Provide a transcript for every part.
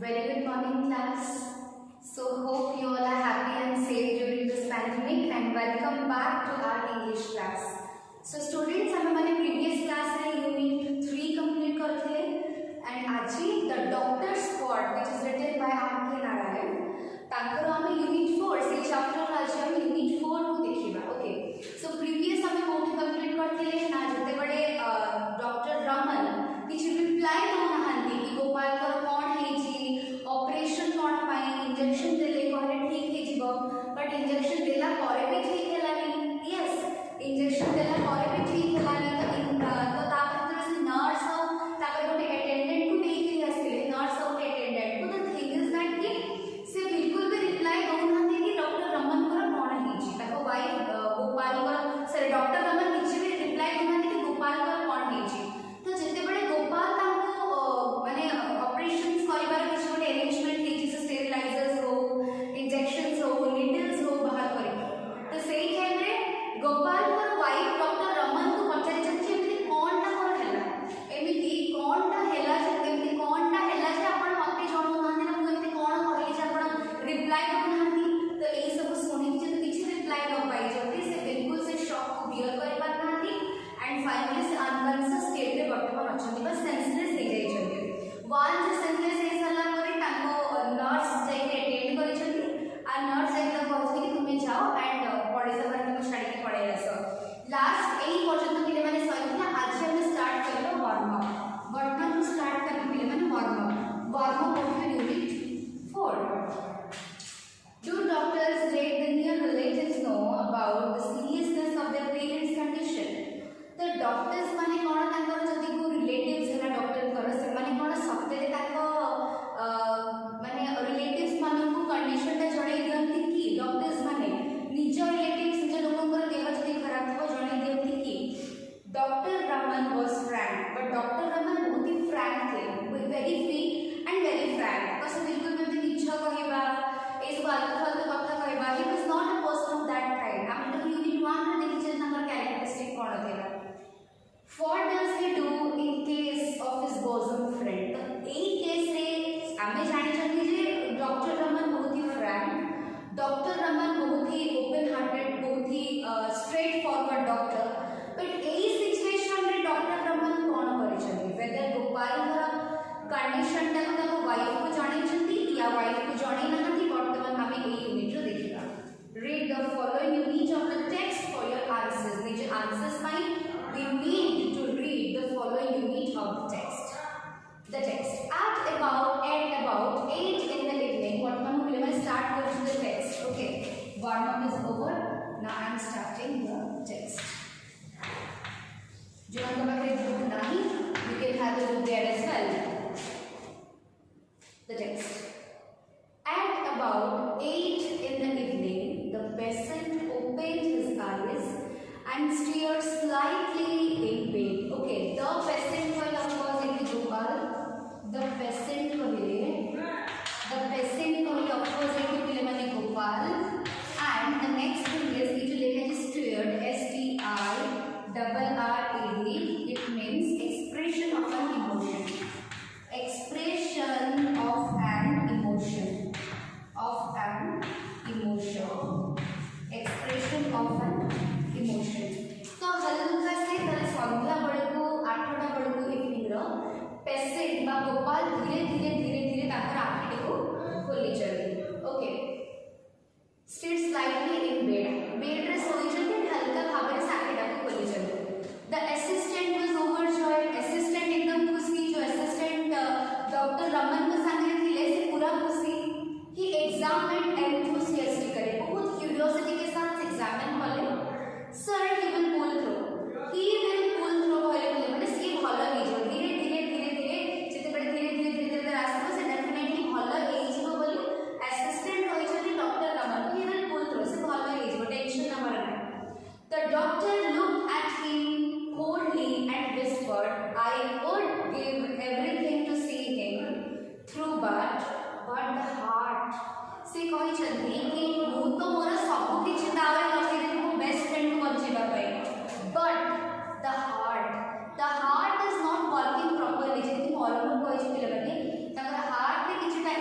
Very good morning, class. So, hope you all are happy and safe during this pandemic, and welcome back to our English class. So, students, हम हमारे previous class में unit 3 complete करते हैं, and आज the Doctor's Squad, which is written by R.K. Narayan, तांकर हमें unit 4 से chapter आज हमें unit 4 को देखिएगा. Okay. So, previous हमें कोड complete करते हैं ना जितने बड़े Dr. Raman କିଛି reply ଦଉନାହାନ୍ତି कि ଗୋପାଳଙ୍କର କ'ଣ ହେଇଛି, ଅପରେସନ୍ କ'ଣ ପାଇଁ, ଇଞ୍ଜେକ୍ସନ୍ ଦେଲେ କହିଲେ ଠିକ୍ ହେଇଯିବ, ବଟ୍ ଇଞ୍ଜେକ୍ସନ୍ ଦେଲା ପରେ ବି ଠିକ୍ ହେଲାନି. ୟେସ୍, ଇଞ୍ଜେକ୍ସନ୍ ଦେଲା ପରେ ବି ଠିକ୍ ହେଲାନି. ତ ତା ଭିତରେ ସେ ନର୍ସ ତାପରେ ଗୋଟେ ଆଟେଣ୍ଡେଣ୍ଟକୁ ନେଇକିରି ଆସିଥିଲେ, ନର୍ସ ଆଉ ଗୋଟେ ଆଟେଣ୍ଡେଣ୍ଟକୁ. ତ ଥିଙ୍ଗ ଇଜ୍ ଦ୍ୟାଟ୍ କି ସେ ବିଲକୁଲ ବି ରିପ୍ଲାଏ ଦଉନାହାନ୍ତି କି ଡକ୍ଟର ରମନଙ୍କର କ'ଣ ହେଇଛି. ତାଙ୍କ ୱାଇଫ୍ ଗୋପାଳଙ୍କର ସରି ଡକ୍ଟର ରମନ କିଛି ବି ରିପ୍ଲାଏ ଦଉନାହାନ୍ତି କି ଗୋପାଳଙ୍କର କ'ଣ ହେଇଛି. ତ ଯେତେବେଳେ ଗୋପାଳ ତାଙ୍କୁ ମାନେ ଅପରେସନ୍ସ କରିବାର କିଛି ଗୋଟେ ଆରେଞ୍ଜମେଣ୍ଟ ହେଇଛି, ସେ ଷ୍ଟେରିଲାଇଜର୍ସ ହଉ, ଇଞ୍ଜେକ୍ସନ୍ସ ହଉ, ନିଡଲ୍ସ ହଉ ବାହାର କରିକି, ତ ସେଇ ଟାଇମ୍ରେ ଗୋପାଳଙ୍କର ୱାଇଫ୍ ଡକ୍ଟର ରମନଙ୍କୁ ପଚାରିଛନ୍ତି ଯେ ଏମିତି କ'ଣଟା ହେଲା, ଏମିତି କ'ଣଟା ହେଲା ଯେ ଏମିତି କ'ଣ ଆପଣ ମୋତେ ଜଣାଉନାହାନ୍ତି ନା, ମୁଁ ଏମିତି କ'ଣ କହିଲି ଯେ ଆପଣ ରିପ୍ଲାଏ ଦେଉନାହାନ୍ତି. ତ ଏଇସବୁ ଶୁଣିକି ଯଦି କିଛି ରିପ୍ଲାଏ ନ ପାଇଛନ୍ତି ସେ ବିଲକୁଲ ସେ ସକ୍କୁ ବିୟର କରିପାରୁନାହାନ୍ତି. एंड फाइनली से अनकॉन्शियस स्टेट रे वर्तमान अछंती बस सेंसलेस हो जाइछंती. वन से सेंसलेस हे सला परे ताको नर्स जाई के अटेंड करिछंती आ नर्स जाई के कहछि कि तुमे जाओ एंड पड़ेसा पर तुम छाड़ी के पड़े आसो. लास्ट एई पर्यंत पिले माने सहितला आज हम स्टार्ट करलो वार्म अप. वर्तमान हम स्टार्ट करबे पिले माने warm up of unit 4. Do doctors let the near relatives know about the seriousness of their parents' condition? तो डॉक्टर्स माने कोन तांकर जदि को रिलेटिव्स हला डॉक्टर कर से माने कोन सप्ताहे ताको माने रिलेटिव्स माने को कंडीशन ता जणै दियंती कि डॉक्टर्स माने निज रिलेटिव्स निज लोकंकर देह जदि खराब हो जणै दियंती कि doctor Raman was Frank. But doctor Raman बहुत ही फ्रैंक थे, very free and very Frank. बस बिल्कुल भी मिछ कहबा ए सब फालतू फालतू कथा कहबा. ही was not a person of that kind. हम तो यूनिट 1 रे देखि जे तांकर कैरेक्टरिस्टिक कोन थिला. What does he do in case of his bosom friend? तो यही केस रे आमे जानि छथि जे डॉक्टर रमन बहुत ही फ्रैंक, डॉक्टर रमन बहुत ही ओपन हार्टेड, बहुत ही स्ट्रेट फॉरवर्ड डॉक्टर. बट यही सिचुएशन रे डॉक्टर रमन कोन करि छथि, वेदर गोपाल का कंडीशन ता को वाइफ को जानि छथि या वाइफ को जानि नथि. वर्तमान आमे एई यूनिट रे देखिबा. Read the following unit of the text for your answers. निजे answers pi we need to read the following unit of the text. The text at about 8 in the evening. What we will start with the text. Okay, warm up is over. Now I am starting the text. जो आपका पाखे book नहीं, you can have the book there as well. The text. At about 8 in the evening, the peasant opened his eyes and stared slightly in pain. Okay, the peasant was of course in Gopal. The peasant कहले of course in पिले माने Gopal. And the next thing is it लिखा है stared, STIRRED. It means expression of an emotion. Expression of an emotion. Expression of an emotion. तो हल्का से तले संध्या बड़को 8टा बड़को evening रो patient बा गोपाल धीरे धीरे ताकर आंखी को खोली चली. Okay, state slightly in bed रे सोई चली हल्का भाबरे साकेटा को खोली चली. The assistant was overjoyed. Assistant एकदम खुशी, जो असिस्टेंट डॉक्टर रमन के संगे थिले से पूरा खुशी. ही एग्जामिन एंथुसियास्टिकली बहुत क्यूरियोसिटी के साथ एग्जामिन कले. Sir he will pull through कहले माने सी भलो हे जो धीरे जेते बड़े धीरे आसबो से डेफिनेटली भलो हे जिवो बोली असिस्टेंट होई छथि doctor Raman. he will pull through से भलो हे जो टेंशन न मरना. The doctor looked at him coldly and whispered, I would give everything to see him through but the heart. से कहि छथि कि मु तो मोर सब किछि दावे लगे मो बेस्ट फ्रेंड को बचेबा पाई. But the heart is not working properly. जेति मॉर्मन कहि छथि पिले माने ताकर हार्ट रे किछि time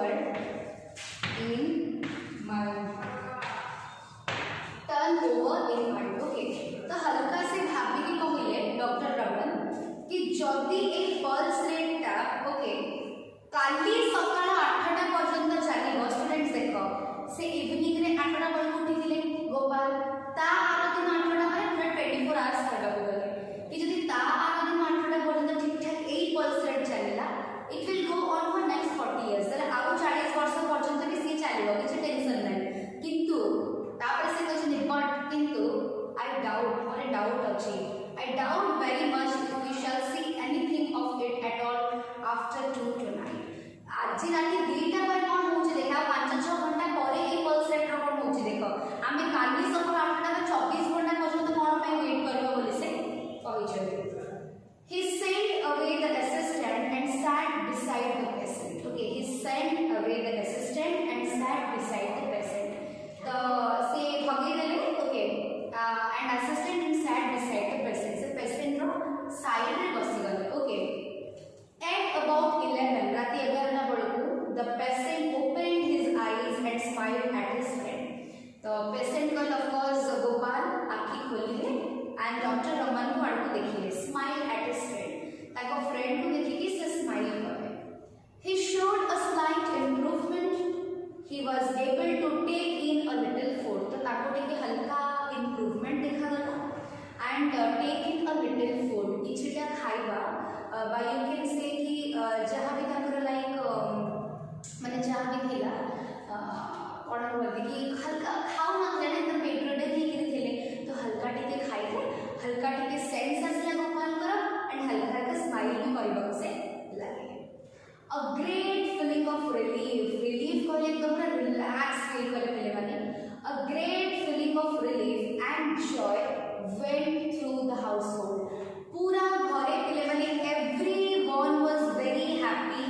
over in month, turn over in month. Okay, तो हल्का से भाभी की कहले डॉक्टर रमन कि जदि ए पल्स रेट टा ओके काली सकाळ 8टा पर्यंत चलिबो स्टूडेंट्स देखो से इवनिंग रे 8टा बजे उठिले गोपाल ता आरो दिन 8टा माने पूरा 24 आवर्स करबो गले कि जदि ता आरो दिन 8टा पर्यंत ठीक ठाक ए पल्स रेट चलिला it will go on for next 40 years तले आरो 40 वर्ष पर्यंत भी से चलिबो किछ टेंशन नै किंतु तापर से कहछन बट किंतु I doubt or a doubt अछि I doubt very much if we shall see anything of it at all after 2 tonight. आज राति 2टा पर कोन होछि देखा 5-6 घंटा परे ए पल्स रेट रो कोन होछि देखो आमे काली सकाळ 8टा में 24 घंटा पर्यंत कोन पे वेट करबो बोली से कहि छै. He sent away the assistant and sat beside the patient. Okay, he sent away the assistant and sat beside the patient. तो से भगे देले okay and assistant and sat beside the patient. So patient रो side रे बसी गले. Okay. At about 11 राति 11 ना बळकू the patient opened his eyes and smiled at his friend. तो patient को of course गोपाल आँखी खोलिले and Dr. रमन को आड़को देखिले smile at his friend. ताको friend को देखि कि से smile करे. He showed a slight improvement. He was able to take in a little food. तो ताको टिके हल्का improvement देखा गला and take in a little food. किछटा खाइबा by you can say कि जहाँ भी ताकर like माने जहाँ भी थिला ऑर्डर करते कि हल्का खाओ ना लेने तो पेट रे ही कि थिले तो हल्का टिके खाइले हल्का टिके सेंस असला गोपाल करो एंड हल्का का स्माइल भी करबा से लागे. A great feeling of relief को एकदम रिलैक्स फील करे पहले माने a great feeling of relief and joy went through the household. पूरा घरे पहले माने everyone was very happy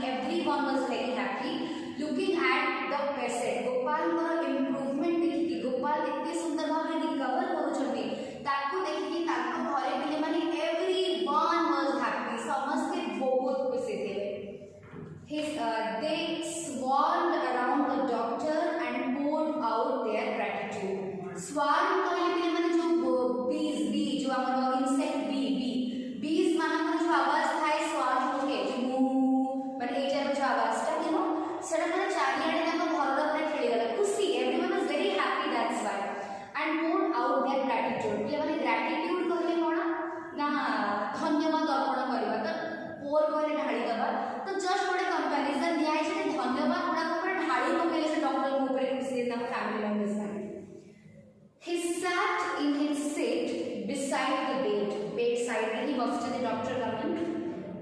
looking at the patient. Gopal को इम्प्रूवमेंट देखि कि गोपाल इतने सुंदर भाव में रिकवर करू छथि ताको देखि कि ताको घरे पहले माने everyone was happy. समस्त बहुत खुशी थे. They swarmed around the doctor and poured out their gratitude. Swarm कहले पहले माने जो bees जो हमर insect bees मानकर जो आवाज थाए swarm होके जो मू माने ए टाइप जो आवाज ता यू नो सेटा माने चारियाडे ताको घर रे खेली गला खुशी. Everyone was very happy, that's why, and poured out their gratitude. पहले माने gratitude कहले कोन ना धन्यवाद अर्पण करबा तो पोर करे ढाळी दबा तो जस्ट गोटे कंपैरिजन दिया है जे धन्यवाद गुडा को ढाळी पकेले से डॉक्टर को ऊपर खुशी ना फैमिली मेंबर्स में. He sat in his seat beside the bedside and he watched the doctor Raman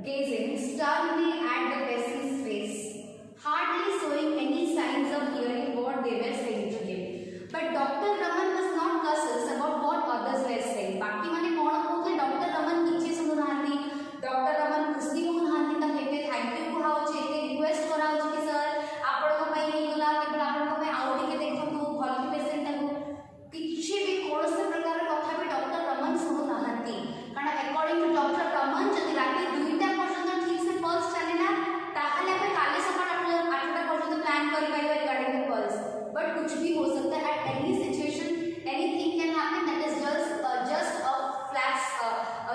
gazing sternly at the patient's face, hardly showing any signs of hearing what they were saying to him. But Dr. Raman was not cautious about what others were saying. बाकी माने कौन कहते doctor Raman किछि सुनु नांती doctor Raman खुशी हो नांती त हेते थैंक यू कुहाउ छै एते रिक्वेस्ट कराउ छै कि सर आपण को पई नै गला केवल आपण को पई आउ टिके देखंतु भल की पेशेंट को किछि भी कोनोस प्रकार कथा भी डॉक्टर रमन सुनु नांती कारण अकॉर्डिंग टू डॉक्टर रमन जदि राति 2टा पर्यंत ठीक से पल्स चलेना ताहले आपण काले सकाळ 8टा पर्यंत प्लान करि पाइबा रिगार्डिंग द पल्स. बट कुछ भी हो सकता है at any situation anything can happen. That is just a flash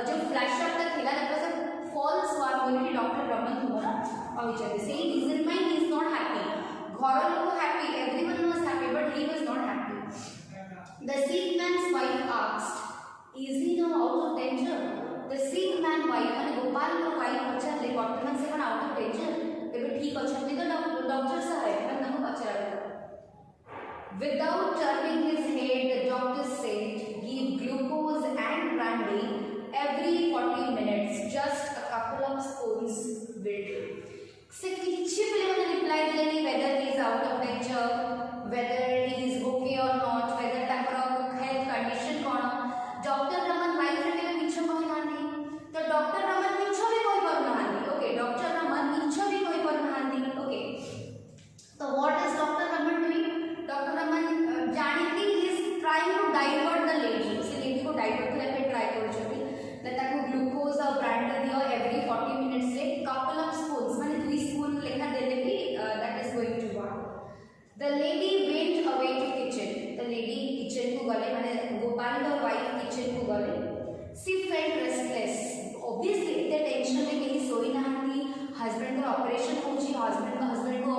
जो फ्लैश ऑफ तक थिला that was a false one बोली डॉक्टर रमन तुमरा कहै से reason my he is not happy. घर लोग happy everyone was happy but he was not happy. The sick man's wife asked, is he now out of danger? The sick man wife माने गोपाल को wife पछाले वर्तमान से कोन out of danger एबे ठीक अछथि तो doctor साहब मन हमको पछाला. Without turning his head, the doctor said, give glucose and brandy every 40 minutes. Just a couple of spoons will do. से किछि पले मैंने रिप्लाई दिले whether he is out of danger, whether he is okay or not, whether ताकर health condition कोन. Doctor Raman wife रे के मिछ कहि नांती तो डॉक्टर रमन मिछ भी कहि पर नांती. ओके डॉक्टर रमन मिछ भी कहि पर नांती. ओके तो what is doctor Raman doing? Doctor Raman जानिथि he is trying to divert the lady. से लेडी को डाइवर्ट करे पे ट्राई करू छथि ताको ग्लूकोज और ब्रांडी दियो एवरी 40 मिनिट्स रे कपल ऑफ स्पून्स माने 2 स्पून लेखा देले भी that is going to The lady went away to kitchen. The lady kitchen को गले माने गोपाल और वाइफ किचन को गले. She felt restless. Obviously इतने टेंशन में कहीं सोई ना थी. हस्बैंड का ऑपरेशन हो जी, हस्बैंड को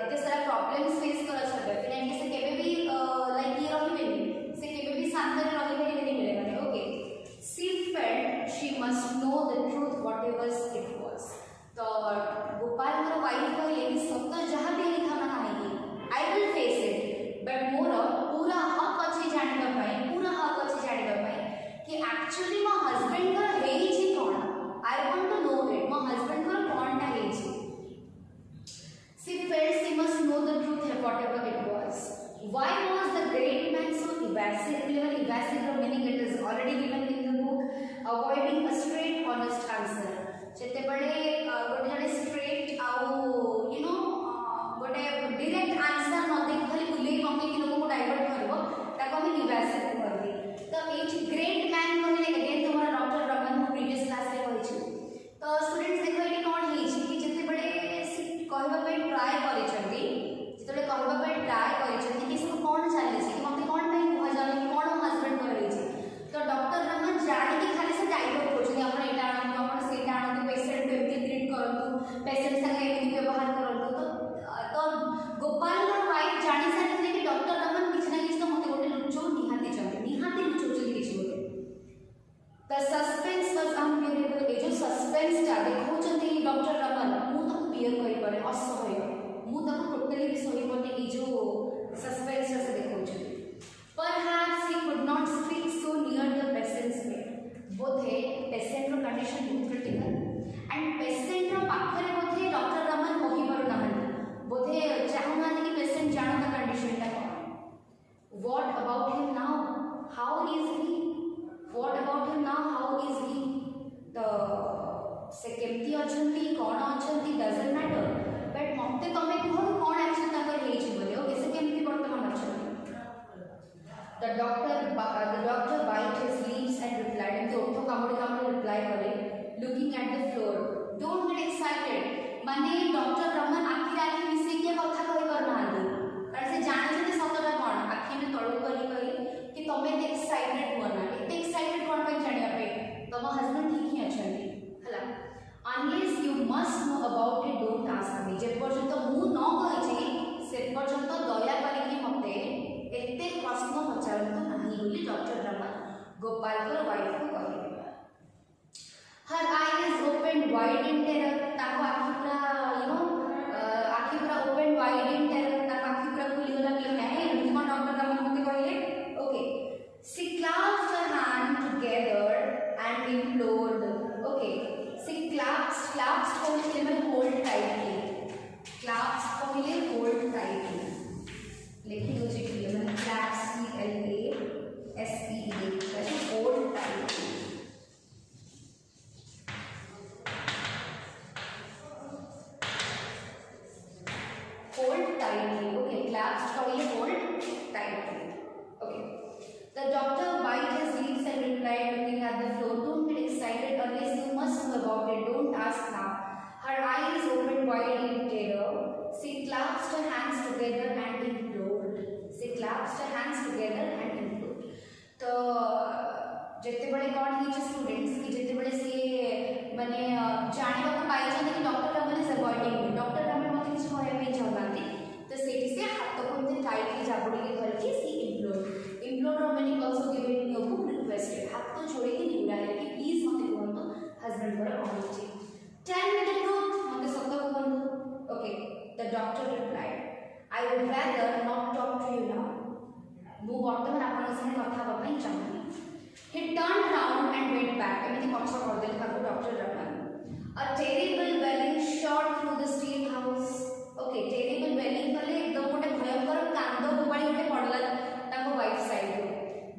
इतने सारा प्रॉब्लम्स फेस करा था. डेफिनेटली से केबे भी लाइक ये रही बेनी से केबे भी शांत रही बेनी नहीं मिलेगा. Okay. She felt she must know the truth whatever it was. तो गोपाल का वाइफ कहले कि सत्य जहाँ भी लिखा ना आएगी I will face it, but मोर पूरा हक अच्छे जानने पाए, पूरा हक अच्छे जानने पाए कि actually मो husband का है ही जी कौन. I want to know it. मो husband का कौन टा है जी. She felt she must know the truth whatever it was. Why was the great man so evasive? Evasive meaning it is already given in the book. Avoiding a straight, honest answer. जेते बड़े गोटे जड़े straight आउ you know गोटे direct answer न दे खाली बुले mummy के लोगों को डाइवर्ट करबो ताको हम evasive करबी. तो एच ग्रेट मैन कहले अगेन तुम्हारा डॉक्टर रमन प्रीवियस क्लास रे कहै छी. तो स्टूडेंट्स देखो एटी कोन हे छी कि जेते बड़े कहबा पे ट्राई करै छथि, जेते कहबा पे ट्राई करै छथि कि सब कोन चाले छी कि मते कोन पे कह जाने कि कोन हस्बैंड कहै छी. तो डॉक्टर रमन जाने कि खाली से डाइवर्ट करछथि आपण एटा आनु आपण सेटा आनु पेशेंट को एमती ट्रीट करंतु, पेशेंट संगे एमती व्यवहार करंतु. तो गोपाल और वाइफ जानी सारी कि डॉक्टर रमन किछ ना किछ तो मते गोटे लुचो निहाती लुचो जल्दी किछ होते. The suspense was unbearable. ए जो सस्पेंस ता देखौ छथि डॉक्टर रमन मु तो बियर करि पारे असहय, मु तो टोटली भी सही पने ए जो सस्पेंस से देखौ छथि. Perhaps he could not speak so near the patient's bed. Bodhe patient row condition बहुत क्रिटिकल एंड पेशेंट रो पाखरे बोधे डॉक्टर रमन कहि पारु नाहंती. बोधे चाहूना कि पेशेंट जानो ता कंडीशन ता कोन. What about him now? How is he? What about him now? How is he? तो से केमती अछंती कोन अछंती doesn't matter. बट मते तमे कोन कोन एक्शन ता कर हेछि बोले ओके से केमती वर्तमान अछंती. The doctor bite his lips and replied. And the kamudi reply करे, looking at the floor. Don't get excited. माने डॉक्टर रमन आखि मिसे के कथा कहि करना आली. पर से जाने से सतटा कोन आखि में तळु करी कि तमे एक्साइटेड होना. एते एक्साइटेड कोन पे जानिया पे तम हस्बैंड ठीक ही अछंती हला. Unless you must know about it, don't ask me. जे पर्यंत मु न कहि से पर्यंत दया करी कि मते एते प्रश्न पचारंतु नहीं बोली डॉक्टर रमन गोपाल को वाइफ को कहले. हर eyes opened wide in terror. ताको आखि पूरा यू नो आखि पूरा opened wide in terror. ताको आखि पूरा खुली गला कि नहीं एमती कोन डॉक्टर रमन मते कहले. Okay. She clasped her hand together and implored. Okay. She clasped कहले hold tightly. Clasped कहले hold tightly. लेकिन मुझे क्लियर है क्लाप्स CLASPE वैसे hold tight. Hold tightly. Okay clasp का ये hold tightly. Okay. The doctor bite his lips and replied, looking at the floor, don't get excited unless you must know about it. Don't ask now. Her eyes opened wide in terror. She clasped her hands together and implored. She clasped her hands together and implored. तो जितने बड़े कौन ही जो students की जितने बड़े से मैंने जाने को पाई जाने कि doctor Raman is avoiding me. Doctor Raman मते किछ कहया पे चाहनांती. तो सेठी से हाथ को मते टाइटली जाबुड़ी के धर के सी implored रो मैंने also given in your book requested. हाथ तो छोड़े के निउरा है कि प्लीज मते कहंतो हस्बैंड पर कौन छी. Tell me the truth. मते सत्य कहंतो. Okay. The doctor replied, I would rather not talk to you now. मु वर्तमान आपन संगे कथा बबाई चाहनी. He turned round and went back. एमिति पक्ष कर देल का doctor Raman. A terrible wailing shot through the steel house. Okay, terrible wailing कले एकदम गोटे भयंकर कांदो बुबाड़ी गोटे पड़ला ताको वाइफ साइड रो.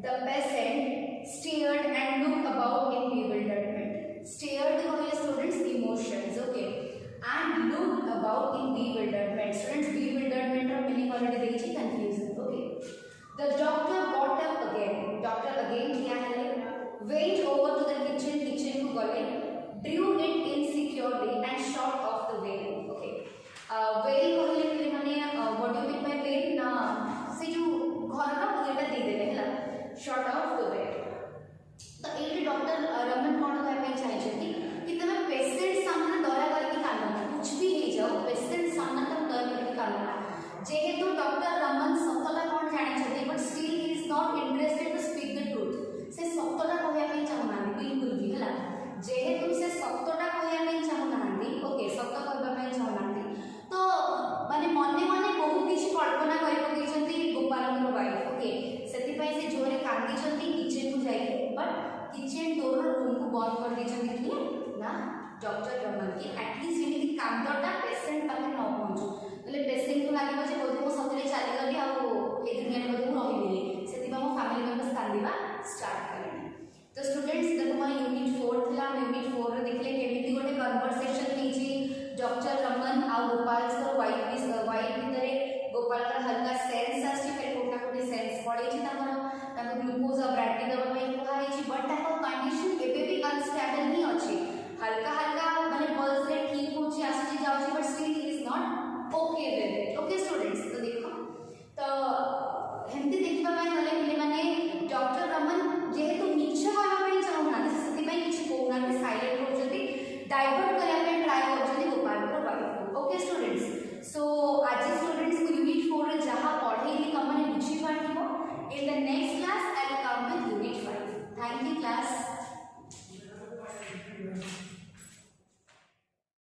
The patient stared and looked about in bewilderment. Stared कहले students emotions. Okay. And looked about in bewilderment. Students, bewilderment or meaning already देछि confusion. Okay. The doctor got up again. Doctor again क्या है? Went over to the kitchen को गले, drew it in securely and shot off the veil. Okay. Veil कहले कि माने what do you mean by veil? ना से जो घर येटा देदेवे है शॉर्ट ऑफ द बेड। तो ये डॉक्टर रमन कौन कहना चाहिए कि तुम पेशेंट सामने दया करके कांदना, कुछ भी हो जाओ पेशेंट सामने तुम दया करके कांदना। जेहेतु डॉक्टर रमन सतटा कौन जानते but still he is not interested to speak the truth, से सतटा कहना चाहूना बिल्कुल भी है। जेहेतु से सतटा कहना चाहूना ओके सत कहना चाहूना तो माने मने मने बहुत किसी कल्पना कर गोपाल वाइफ ओके से जोरे कांदी किचन को जाइए बट किचन डोर रूम को बंद कर दी किए ना डॉक्टर रमन की एटलिस्ट ये कांदटा पेशेंट पाखे न पहुँचू ना पेशेंट को लगे जे बोधे मो सतरे चली गली ए दुनिया में बोधे मुझे रही मो फैमिली मेम्बर्स कांदा स्टार्ट करें। तो स्टूडेंट्स देखो मोर यूनिट 4 था यूनिट 4 देखले केमिति गोटे कन्वर्सेशन होची डॉक्टर रमन आ गोपाल सर वाइफ भितर गोपाल का हल्का सेंस आछि फिर कोटा कोटे सेंस पड़े छी ताको ग्लूकोज और ब्रांडी दबा में कुहा होची बट ताको कंडीशन एबे भी अनस्टेबल ही अछि हल्का हल्का माने पल्स रेट ठीक होची आछि जाउची but still he is not okay with it. Okay students तो देखो तो हेमती देखबा पय गले पिले माने डॉक्टर रमन जेहेतु मिछ कहबा पय चाहुना सेति पय किछ कोउना के साइलेंट हो जति डाइवर्ट करया पे ट्राई कर जति गोपाल को वाइफ। ओके स्टूडेंट्स सो आज स्टूडेंट्स को यूनिट 4 रे जहां पढेली तमने बुझी पाठिबो in the next class I will come with unit 5। Thank you class.